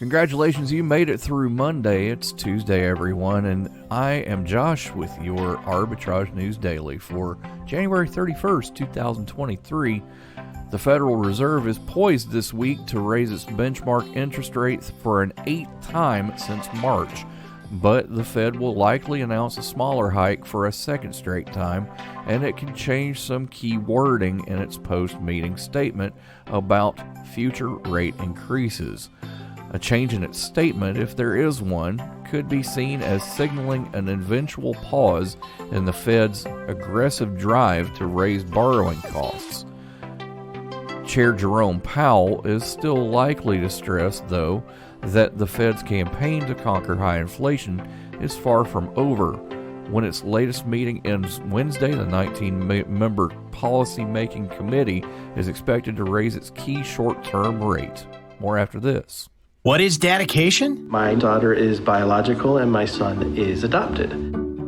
Congratulations, you made it through Monday. It's Tuesday, everyone, and I am Josh with your Arbitrage News Daily for January 31st, 2023. The Federal Reserve is poised this week to raise its benchmark interest rate for an 8th time since March, but the Fed will likely announce a smaller hike for a second straight time, and it can change some key wording in its post-meeting statement about future rate increases. A change in its statement, if there is one, could be seen as signaling an eventual pause in the Fed's aggressive drive to raise borrowing costs. Chair Jerome Powell is still likely to stress, though, that the Fed's campaign to conquer high inflation is far from over. When its latest meeting ends Wednesday, the 19-member policy-making committee is expected to raise its key short-term rate. More after this. What is dedication? My daughter is biological and my son is adopted.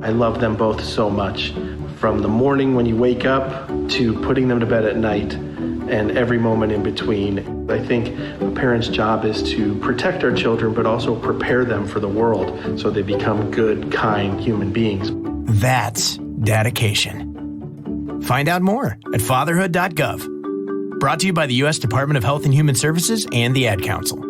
I love them both so much. From the morning when you wake up to putting them to bed at night and every moment in between. I think a parent's job is to protect our children but also prepare them for the world so they become good, kind human beings. That's dedication. Find out more at fatherhood.gov. Brought to you by the U.S. Department of Health and Human Services and the Ad Council.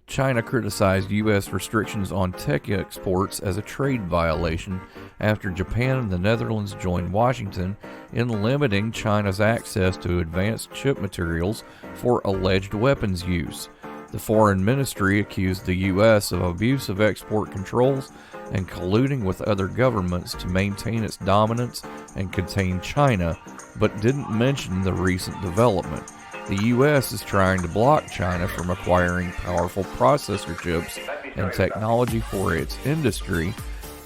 China criticized U.S. restrictions on tech exports as a trade violation after Japan and the Netherlands joined Washington in limiting China's access to advanced chip materials for alleged weapons use. The Foreign Ministry accused the U.S. of abuse of export controls and colluding with other governments to maintain its dominance and contain China, but didn't mention the recent development. The U.S. is trying to block China from acquiring powerful processor chips and technology for its industry,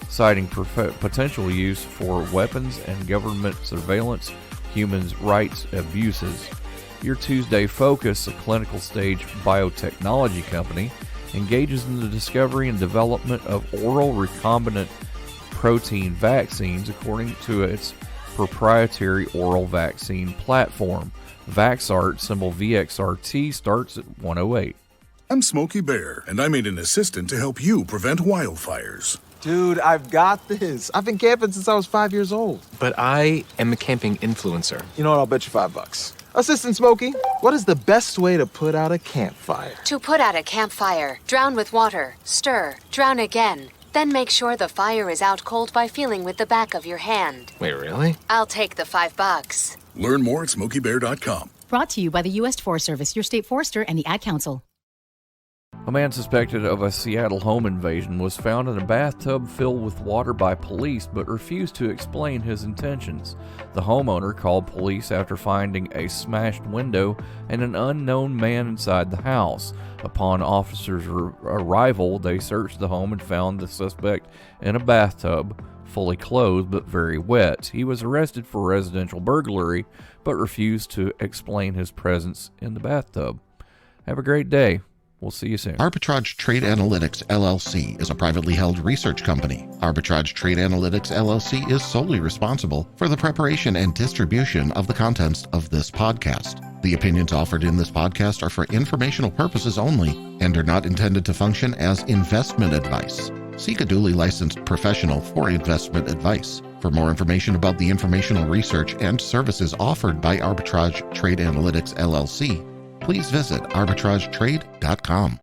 citing potential use for weapons and government surveillance, human rights abuses. Your Tuesday Focus, a clinical stage biotechnology company, engages in the discovery and development of oral recombinant protein vaccines according to its proprietary oral vaccine platform. Vaxart, symbol VXRT, starts at 108. I'm Smokey Bear, and I made an assistant to help you prevent wildfires. Dude, I've got this. I've been camping since I was 5 years old. But I am a camping influencer. You know what? I'll bet you $5. Assistant Smokey, what is the best way to put out a campfire? To put out a campfire, drown with water, stir, drown again. Then make sure the fire is out cold by feeling with the back of your hand. Wait, really? I'll take the $5. Learn more at SmokeyBear.com. Brought to you by the U.S. Forest Service, your state forester, and the Ad Council. A man suspected of a Seattle home invasion was found in a bathtub filled with water by police but refused to explain his intentions. The homeowner called police after finding a smashed window and an unknown man inside the house. Upon officers' arrival, they searched the home and found the suspect in a bathtub, fully clothed but very wet. He was arrested for residential burglary but refused to explain his presence in the bathtub. Have a great day. We'll see you soon. Arbitrage Trade Analytics, LLC is a privately held research company. Arbitrage Trade Analytics, LLC is solely responsible for the preparation and distribution of the contents of this podcast. The opinions offered in this podcast are for informational purposes only and are not intended to function as investment advice. Seek a duly licensed professional for investment advice. For more information about the informational research and services offered by Arbitrage Trade Analytics, LLC, please visit arbitragetrade.com.